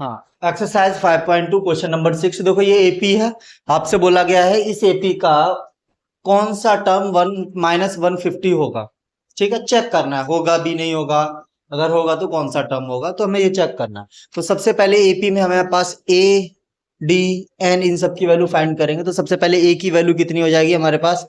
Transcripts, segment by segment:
हाँ, exercise 5.2 question number 6। देखो ये एपी है, आपसे बोला गया है इस एपी का कौन सा टर्म -150 होगा। ठीक है, चेक करना है, होगा भी नहीं होगा, अगर होगा तो कौन सा टर्म होगा, तो हमें ये चेक करना है। तो सबसे पहले एपी में हमारे पास ए डी एन इन सब की वैल्यू फाइंड करेंगे। तो सबसे पहले ए की वैल्यू कितनी हो जाएगी हमारे पास,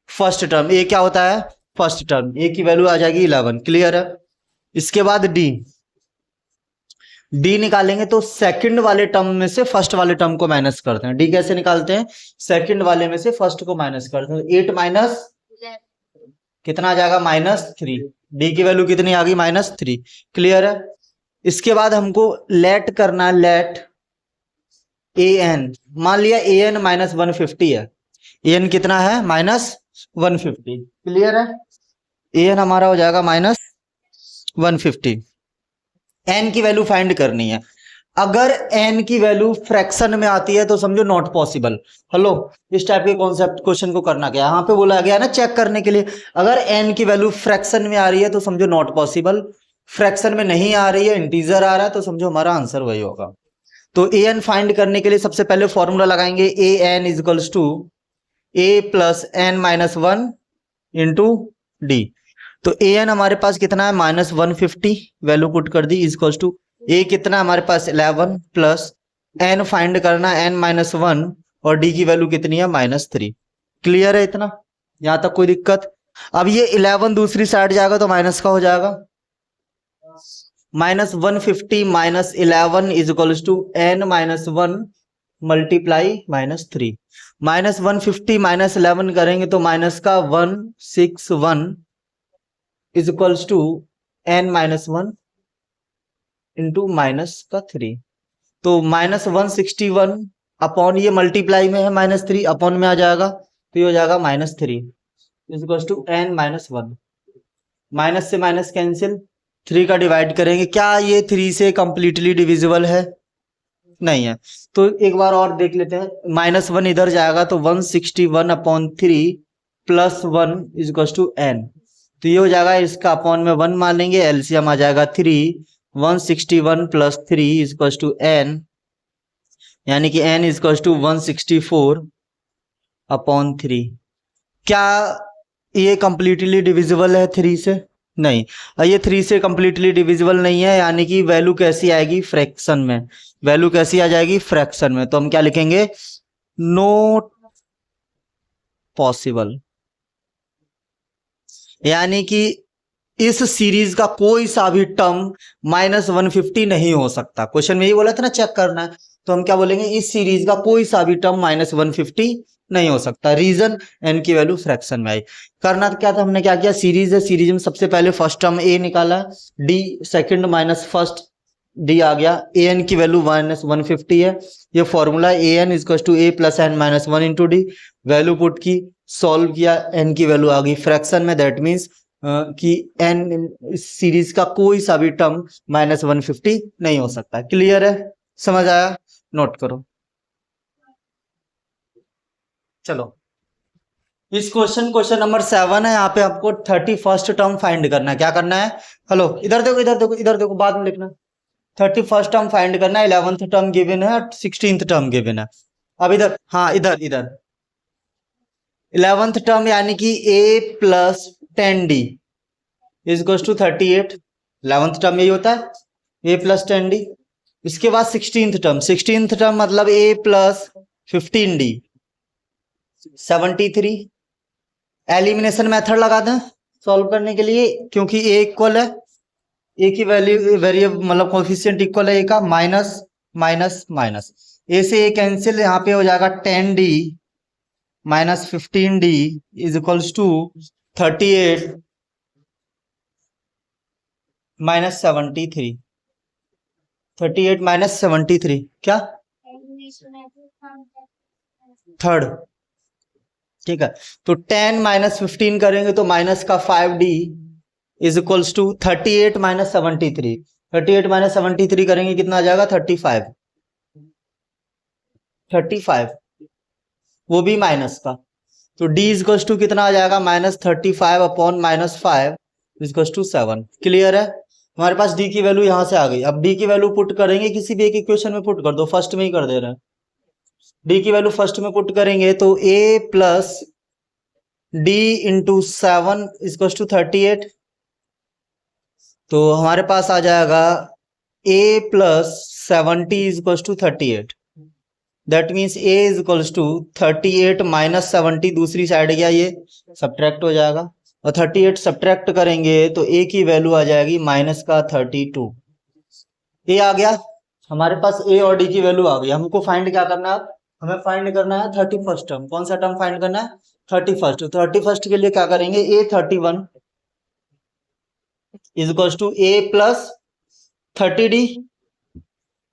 फर्स्ट टर्म। ए क्या होता है, फर्स्ट टर्म। ए की वैल्यू आ जाएगी 11, क्लियर है। इसके बाद डी, डी निकालेंगे तो सेकंड वाले टर्म में से फर्स्ट वाले टर्म को माइनस करते हैं। डी कैसे निकालते हैं, सेकंड वाले में से फर्स्ट को माइनस करते हैं। 8 माइनस कितना आ जाएगा, -3। डी की वैल्यू कितनी आ गई, -3, क्लियर है। इसके बाद हमको लेट करना, लेट ए एन, मान लिया ए एन -150 है। ए एन कितना है, -150, क्लियर है। ए एन हमारा हो जाएगा -150। एन की वैल्यू फाइंड करनी है। अगर एन की वैल्यू फ्रैक्शन में आती है तो समझो नॉट पॉसिबल। हेलो, इस टाइप के कॉन्सेप्ट क्वेश्चन को करना क्या, यहाँ पे बोला गया ना चेक करने के लिए। अगर एन की वैल्यू फ्रैक्शन में आ रही है तो समझो नॉट पॉसिबल, फ्रैक्शन में नहीं आ रही है, इंटीजर आ रहा है, तो समझो हमारा आंसर वही होगा। तो ए एन फाइंड करने के लिए सबसे पहले फॉर्मूला लगाएंगे, a n equals to a plus n -1 into d. तो ए एन हमारे पास कितना है, -150, वैल्यू पुट कर दी, इजकल्स टू ए कितना हमारे पास 11 प्लस एन फाइंड करना n -1 और डी की वैल्यू कितनी है, -3, क्लियर है इतना, यहां तक कोई दिक्कत। अब ये 11 दूसरी साइड जाएगा तो माइनस का हो जाएगा, -150 -11 इजकल्स टू n -1 मल्टीप्लाई -3। -150 -11 करेंगे तो माइनस का 161 इजकल्स टू n -1 इंटू -3। तो -161 अपॉन ये मल्टीप्लाई में है -3 अपॉन में आ जाएगा, तो ये हो जाएगा -3 इज टू n -1। माइनस से माइनस कैंसिल, 3 का डिवाइड करेंगे, क्या ये 3 से कंप्लीटली डिविजिबल है, नहीं है। तो एक बार और देख लेते हैं, -1 इधर जाएगा तो 161 upon 3 plus 1 is to n। तो ये हो जाएगा, इसका अपॉन में 1 मान लेंगे, एलसीएम आ जाएगा 3, 161 प्लस 3 इज टू n, यानी कि n इज टू 164 अपॉन 3। क्या ये कंप्लीटली डिविजिबल है 3 से, नहीं। ये 3 से कंप्लीटली डिविजिबल नहीं है, यानी कि वैल्यू कैसी आएगी, फ्रैक्शन में। वैल्यू कैसी आ जाएगी, फ्रैक्शन में। तो हम क्या लिखेंगे, नॉट पॉसिबल, यानी कि इस सीरीज का कोई सा भी टर्म -150 नहीं हो सकता। क्वेश्चन में ये बोला था ना चेक करना है, तो हम क्या बोलेंगे, इस सीरीज का कोई सा भी टर्म -150 नहीं हो सकता। रीजन, एन की वैल्यू फ्रैक्शन में आई। करना क्या था, हमने क्या किया, सीरीज है, सीरीज में सबसे पहले फर्स्ट टर्म ए निकाला, d second minus first, d आ गया, ए एन की वैल्यू -150 है। ये formula a n is to a plus n -1 into d, value put की, सॉल्व किया, एन की वैल्यू आ गई फ्रैक्शन में। दैट मीन्स कि एन इस सीरीज का कोई सा भी टर्म -150 नहीं हो सकता। क्लियर है, समझ आया, नोट करो। चलो, इस क्वेश्चन नंबर 7 है, यहाँ पे आपको 31st टर्म फाइंड करना है। क्या करना है, हेलो इधर देखो, इधर देखो, इधर देखो, बाद में लिखना। 31st टर्म फाइंड करना है, 11th टर्म गिवन है, 16th टर्म गिवन है। अब इधर, हाँ इधर इधर 11th टर्म यानी कि a plus 10d is to 38। 11th term यही होता है, a प्लस 10d। इसके बाद 16th टर्म मतलब a plus 15d 73। Elimination method लगा दें सॉल्व करने के लिए, क्योंकि a इक्वल है, a की वैल्यू वेरिएबल मतलब कोफिशिएंट इक्वल है a का, माइनस माइनस माइनस, a से a कैंसिल, यहाँ पे हो जाएगा 10d -15d is equals to 38 -73। 38 -73 क्या, थर्ड, ठीक है। तो 10 -15 करेंगे तो माइनस का 5d इज इक्वल्स टू 38 -73। 38 -73 करेंगे कितना आ जाएगा, 35, 35, वो भी माइनस का। तो d इज टू कितना आ जाएगा, -35 अपॉन -5 इज टू 7। क्लियर है, हमारे पास डी की वैल्यू यहां से आ गई। अब डी की वैल्यू पुट करेंगे, किसी भी एक इक्वेशन में पुट कर दो, फर्स्ट में ही कर दे रहे हैं। डी की वैल्यू फर्स्ट में पुट करेंगे तो a plus D into 7 equals to 38। तो हमारे पास आ जाएगा a plus 70 equals to 38। That means a is equals to 38 minus 70, दूसरी साइड गया ये सब्ट्रैक्ट हो जाएगा, और 38 सब्ट्रैक्ट करेंगे तो a की वैल्यू आ जाएगी माइनस का 32। a आ गया हमारे पास, a और d की वैल्यू आ गई। हमको फाइंड क्या करना है, हमें फाइंड करना है 31st टर्म। कौन सा टर्म फाइंड करना है, 31st। 31st के लिए क्या करेंगे, a31 is equals to a plus 30d।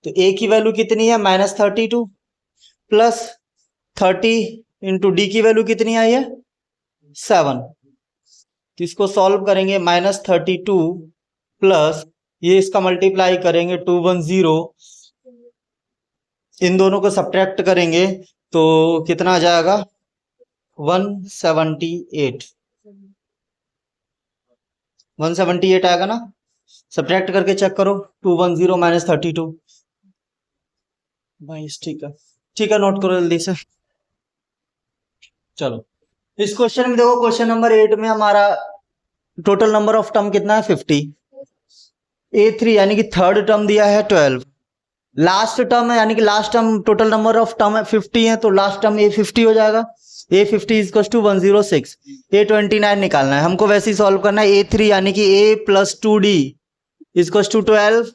तो a की वैल्यू कितनी है, -32 प्लस 30 इंटू डी की वैल्यू कितनी आई है, 7। तो इसको सॉल्व करेंगे, -32 प्लस ये इसका मल्टीप्लाई करेंगे 210, इन दोनों को सब्ट्रैक्ट करेंगे तो कितना आ जाएगा, 178। 178 आएगा ना, सब्ट्रैक्ट करके चेक करो, 210 माइनस 32। भाई ठीक है, नोट करो जल्दी से। चलो इस क्वेश्चन में देखो, क्वेश्चन नंबर 8 में हमारा टोटल नंबर ऑफ टर्म कितना है, 50। A3 यानी कि थर्ड टर्म दिया है 12। लास्ट टर्म है यानी कि last term, total number of term है 50 है, तो लास्ट टर्म A50 हो जाएगा। A50 is to 106। A29 निकालना है हमको, वैसे ही सॉल्व करना है। A3 यानी कि A plus 2D is to 12।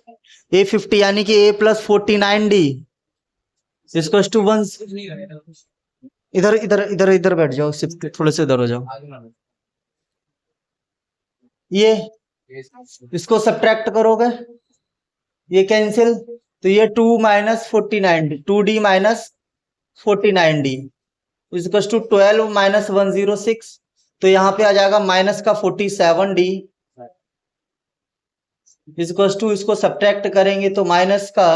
A50 यानी कि A plus 49D is to 1। इधर इधर इधर इधर बैठ जाओ, सिर्फ थोड़े से इधर हो जाओ। ये इसको सब्ट्रैक्ट करोगे, ये कैंसिल, तो ये 2 minus 49, 2D minus 49D equal to 12 minus 106। तो यहाँ पे आ जाएगा माइनस का 47D इक्वल टू, इसको सब्ट्रैक्ट करेंगे तो माइनस का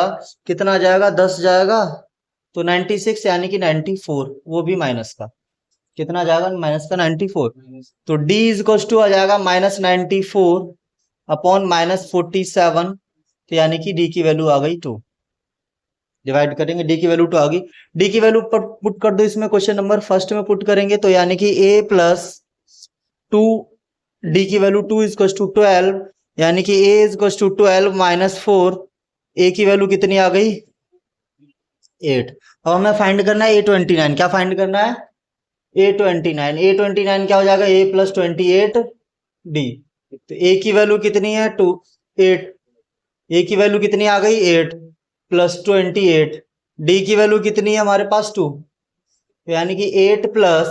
कितना आ जाएगा, 10 जाएगा, तो 96 यानी कि 94, वो भी माइनस का कितना आ जाएगा, माइनस का 94। तो D इक्वल टू आ जाएगा -94 अपॉन -47, तो यानी कि D की वैल्यू आ गई 2। डिवाइड करेंगे, D की वैल्यू 2 आ गई। D की वैल्यू पुट कर दो इसमें, क्वेश्चन नंबर फर्स्ट में पुट करेंगे तो यानी कि A प्लस 2, D की वैल्यू 2 इक्वल टू 12, यानी कि A equal to 12 minus 4, A की वैल्यू कितनी आ गई, 8। अब हमें फाइंड करना है A29। क्या फाइंड करना है, A29 क्या हो जाएगा, A प्लस 28D। तो A की वैल्यू कितनी है, 2 8, A की वैल्यू कितनी आ गई, 8 प्लस 28, D की वैल्यू कितनी है हमारे पास, 2, तो यानी कि 8 प्लस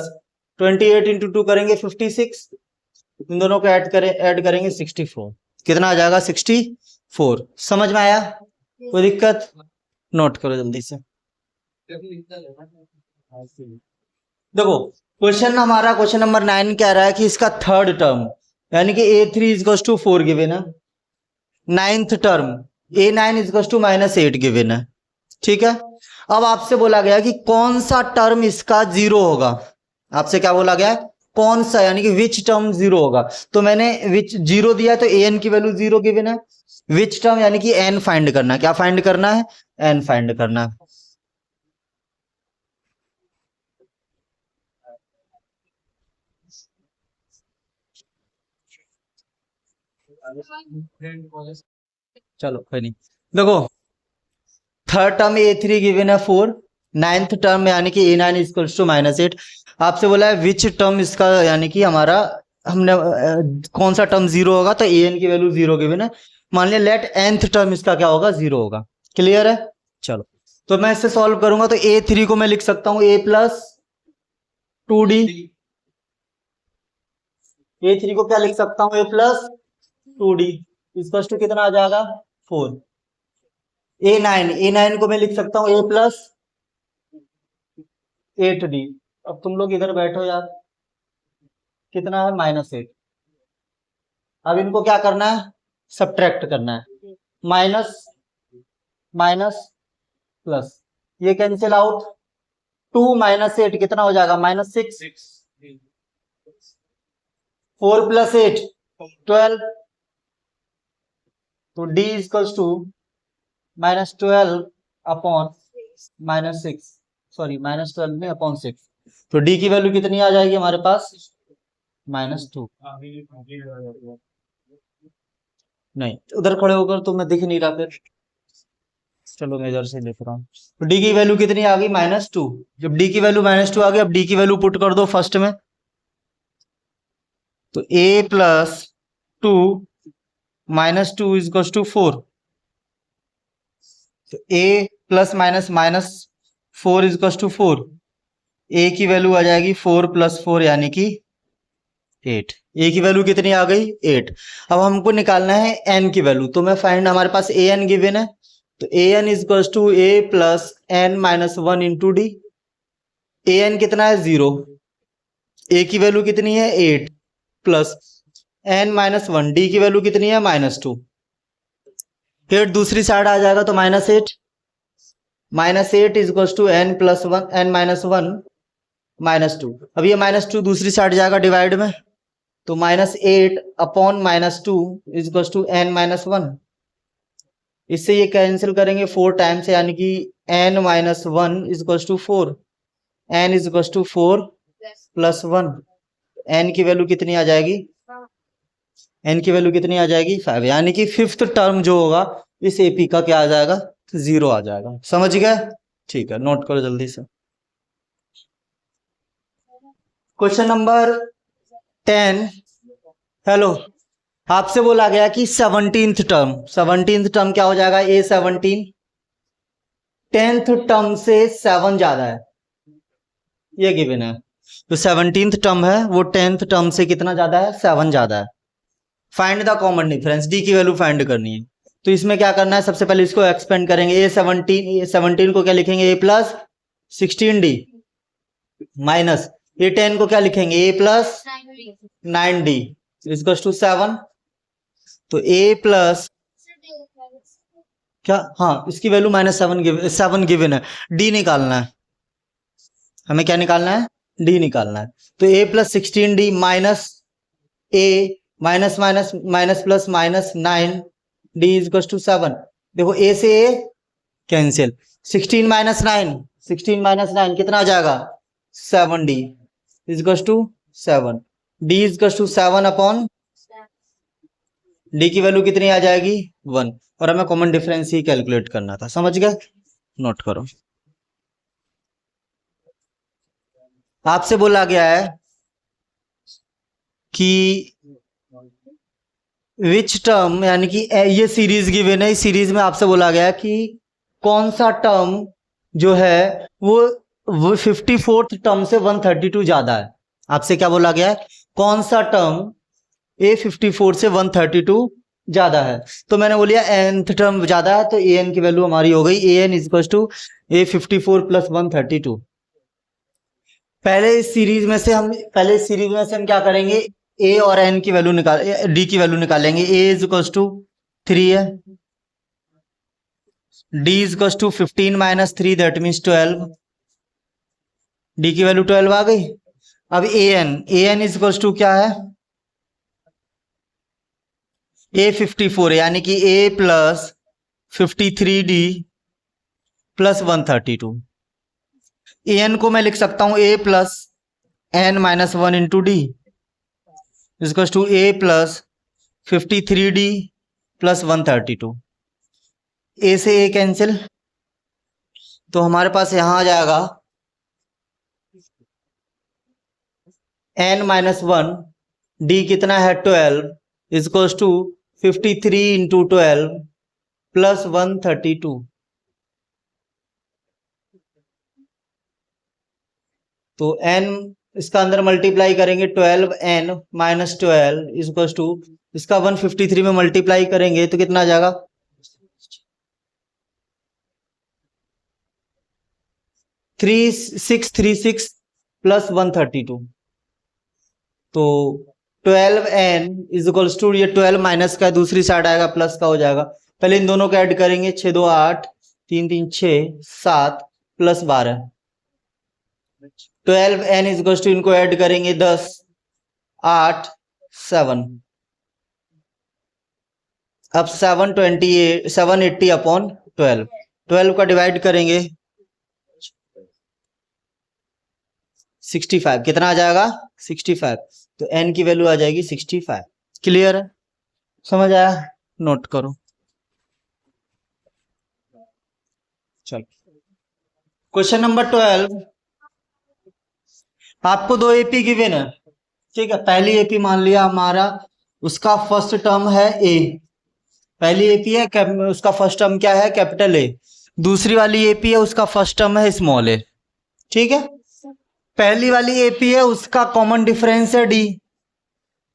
28 इंटू 2 करेंगे 56, इन दोनों को ऐड करेंगे 64, कितना आ जाएगा, 64। समझ में आया, कोई दिक्कत, नोट करो जल्दी से। देखो क्वेश्चन हमारा, क्वेश्चन नंबर 9 कह रहा है कि इसका थर्ड टर्म यानी कि A3 इक्वल टू 4 गिवन है, ninth term A9 equal to -8 given है, ठीक है। अब आपसे बोला गया कि कौन सा टर्म इसका 0 होगा, आपसे क्या बोला गया, कौन सा, यानी कि विच टर्म 0 होगा। तो मैंने विच 0 दिया तो an की वैल्यू 0 गिवन है, विच टर्म यानी कि n फाइंड करना है। क्या फाइंड करना है, n फाइंड करना है। चलो कोई नहीं, देखो थर्ड टर्म A3 गिवन है 4, नाइन्थ टर्म यानी कि A9 इक्वल्स टू -8। आपसे बोला है विच टर्म इसका, यानी कि हमारा हमने कौन सा टर्म 0 होगा, तो an की वैल्यू 0 गिवन है। मान लिया लेट nth टर्म इसका क्या होगा, 0 होगा। क्लियर है, चलो तो मैं इससे सॉल्व करूंगा तो A3 को मैं लिख सकता हूं A प्लस 2D। A3 को क्या लिख सकता हूं, A plus 2D equals to कितना आ जाएगा, 4। A9 को मैं लिख सकता हूँ A प्लस 8D। अब तुम लोग इधर बैठो यार, कितना है, -8। अब इनको क्या करना है, सब्ट्रैक्ट करना है, माइनस माइनस प्लस, ये कैंसिल आउट, 2 माइनस 8 कितना हो जाएगा, -6। 4 प्लस 8 12, तो d equals to -12 upon -6, sorry -12 में अपॉन 6, तो d की वैल्यू कितनी आ जाएगी हमारे पास -2। नहीं उधर खड़े होकर तो मैं दिख नहीं रहा फिर, चलो मैं इधर से लिख रहा हूँ। तो डी की वैल्यू कितनी आ गई -2। जब डी की वैल्यू -2 आ गई, अब डी की वैल्यू पुट कर दो फर्स्ट में, तो a प्लस 2 -2 इज टू 4, तो a plus -4 is to 4, a की वैल्यू आ जाएगी 4 + 4 यानी कि 8। a की वैल्यू कितनी आ गई 8। अब हमको निकालना है n की वैल्यू, तो मैं फाइंड, हमारे पास a n गिवन है, तो a n is to a plus n -1 into D. a n कितना है 0, a की वैल्यू कितनी है 8 प्लस n -1, d की वैल्यू कितनी है -2। 8 दूसरी साइड आ जाएगा तो -8, -8 इज टू n + 1 n -1 -2। अब ये -2 दूसरी साइड जाएगा डिवाइड में, तो -8 अपॉन -2 इज टू n -1। इससे ये कैंसिल करेंगे 4 टाइम्स, यानी कि n -1 is to 4, n is to 4 + 1, n की वैल्यू कितनी आ जाएगी, n की वैल्यू कितनी आ जाएगी 5, यानी कि फिफ्थ टर्म जो होगा इस एपी का क्या आ जाएगा 0 आ जाएगा। समझ गए? ठीक है, नोट करो जल्दी से। क्वेश्चन नंबर 10, हेलो, आपसे बोला गया कि 17th टर्म क्या हो जाएगा A17, 10th टर्म से 7 ज्यादा है, ये गिवन है, तो 17th टर्म है वो 10th टर्म से कितना ज्यादा है 7 ज्यादा है। Find the common difference, D की वैल्यू फाइंड करनी है, तो इसमें क्या करना है, सबसे पहले इसको एक्सपेंड करेंगे, A17 को क्या लिखेंगे A plus 16D minus A10 को क्या लिखेंगे A plus 9D equals to 7, तो A प्लस क्या, हाँ इसकी वैल्यू -7 गिवन है, D निकालना है, हमें क्या निकालना है D निकालना है, तो A plus 16D minus A minus minus minus plus -9 D is to 7। देखो A से A कैंसिल, 16 - 9 कितना आ जाएगा 7D is to 7, D is to 7 upon D की वैल्यू कितनी आ जाएगी 1, और हमें कॉमन डिफरेंस ही कैलकुलेट करना था। समझ गए? नोट करो, आपसे बोला गया है कि विच टर्म, यानी कि ये सीरीज गिवन है, इस सीरीज में आपसे बोला गया कि कौन सा टर्म जो है वो 54th टर्म से 132 ज्यादा है। आपसे क्या बोला गया है, कौन सा टर्म A54 से 132 ज्यादा है, तो मैंने बोलिया nth टर्म ज्यादा है, तो an की वैल्यू हमारी हो गई an इज टू A54 + 132। पहले इस सीरीज में से हम क्या करेंगे, a और n की वैल्यू निकाल, d की वैल्यू निकालेंगे। a इज इक्वल्स टू 3 है, d is equals to 15 - 3 that means 12, d की वैल्यू 12 आ गई। अब an इज इक्वल्स टू क्या है A54, यानी कि a plus 53D plus 132। an को मैं लिख सकता हूं a plus n -1 into D is to a plus 53D plus 132। a से a कैंसिल, तो हमारे पास यहां आ जाएगा n -1, d कितना है 12 इज टू 53 इंटू 12 प्लस 132। तो n इसका अंदर मल्टीप्लाई करेंगे 12n - 12 इज टू इसका 153 में मल्टीप्लाई करेंगे तो कितना आ जाएगा 3636 प्लस 132। तो 12n इज इक्वल्स टू, ये 12 माइनस का दूसरी साइड आएगा प्लस का हो जाएगा, पहले इन दोनों को ऐड करेंगे, 6 2 8 3 3 6 7 plus 12, 12n is equals to, इनको ऐड करेंगे 10 8 7, अब 780 अपॉन 12 का डिवाइड करेंगे 65, कितना आ जाएगा 65, तो n की वैल्यू आ जाएगी 65। क्लियर है, समझ आया, नोट करो। चलो क्वेश्चन नंबर 12, आपको दो एपी गिवन है, ठीक है। पहली एपी मान लिया हमारा, उसका फर्स्ट टर्म है ए, पहली एपी है उसका फर्स्ट टर्म क्या है कैपिटल ए, दूसरी वाली एपी है उसका फर्स्ट टर्म है स्मॉल ए, ठीक है। पहली वाली एपी है उसका कॉमन डिफरेंस है डी,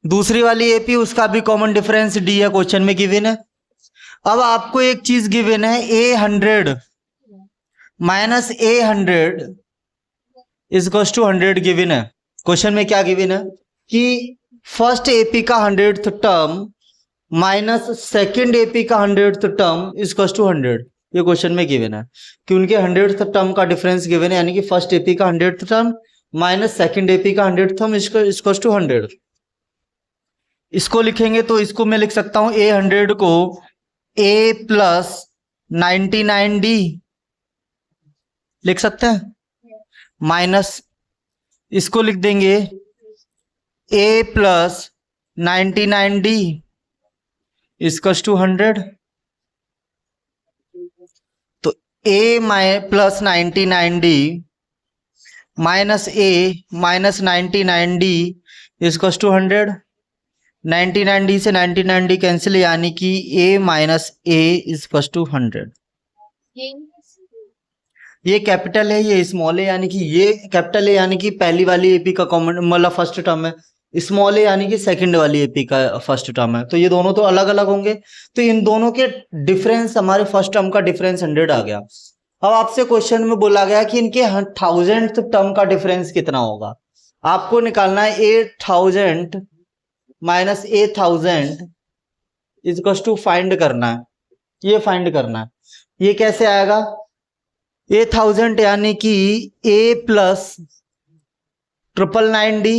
दूसरी वाली एपी उसका भी कॉमन डिफरेंस डी है, क्वेश्चन में गिवन है। अब आपको एक चीज गिवन है A100 minus A100 is to 100 given है। क्वेश्चन में क्या गिवन है कि फर्स्ट एपी का 100th term minus second AP का 100th टर्म इज टू 100, ये क्वेश्चन में गिवन है कि उनके 100th टर्म का डिफरेंस गिवन है, यानी कि फर्स्ट एपी का 100th term minus second AP का 100th टर्म इसको टू 100। इसको लिखेंगे तो इसको मैं लिख सकता हूं A100 को A प्लस 99D लिख सकते हैं, माइनस इसको लिख देंगे A प्लस 99D इसकस टू 100। तो A plus 99D minus A minus 99D इसकस टू 100। 99D से 99D कैंसिल, यानी कि A माइनस A इसकस टू 100। ये कैपिटल है ये स्मॉल है, यानी कि ये कैपिटल है यानी कि पहली वाली एपी का कॉमन मतलब फर्स्ट टर्म है, स्मॉल है यानी कि सेकंड वाली एपी का फर्स्ट टर्म है, तो ये दोनों तो अलग अलग होंगे, तो इन दोनों के डिफरेंस हमारे फर्स्ट टर्म का डिफरेंस 100 आ गया। अब आपसे क्वेश्चन में बोला गया कि इनके 1000th टर्म का डिफरेंस कितना होगा, आपको निकालना है 8000 माइनस 8000 इज टू फाइंड करना है, ये फाइंड करना है। ये कैसे आएगा, 8000 यानी कि A plus 999D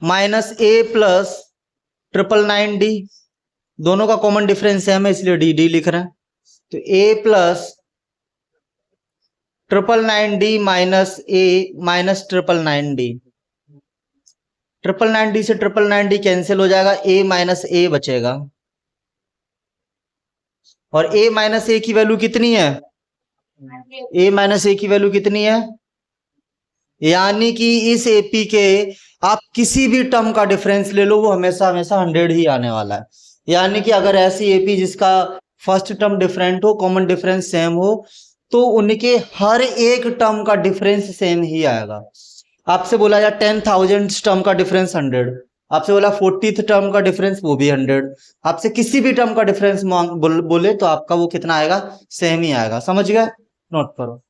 minus A plus 999D, दोनों का कॉमन डिफरेंस है, मैं इसलिए डी लिख रहे हैं। तो A plus 999D minus A minus 999D, 999D से 999D कैंसिल हो जाएगा, A माइनस A बचेगा, और A माइनस A की वैल्यू कितनी है, A माइनस A की वैल्यू कितनी है, यानी कि इस एपी के आप किसी भी टर्म का डिफरेंस ले लो वो हमेशा हमेशा 100 ही आने वाला है। यानी कि अगर ऐसी एपी जिसका फर्स्ट टर्म डिफरेंट हो, कॉमन डिफरेंस सेम हो, तो उनके हर एक टर्म का डिफरेंस सेम ही आएगा। आपसे बोला जाए 10,000 टर्म का डिफरेंस 100, आपसे बोला 40th टर्म का डिफरेंस वो भी 100, आपसे किसी भी टर्म का डिफरेंस बोले तो आपका वो कितना आएगा, सेम ही आएगा। समझ गए, नोट करो।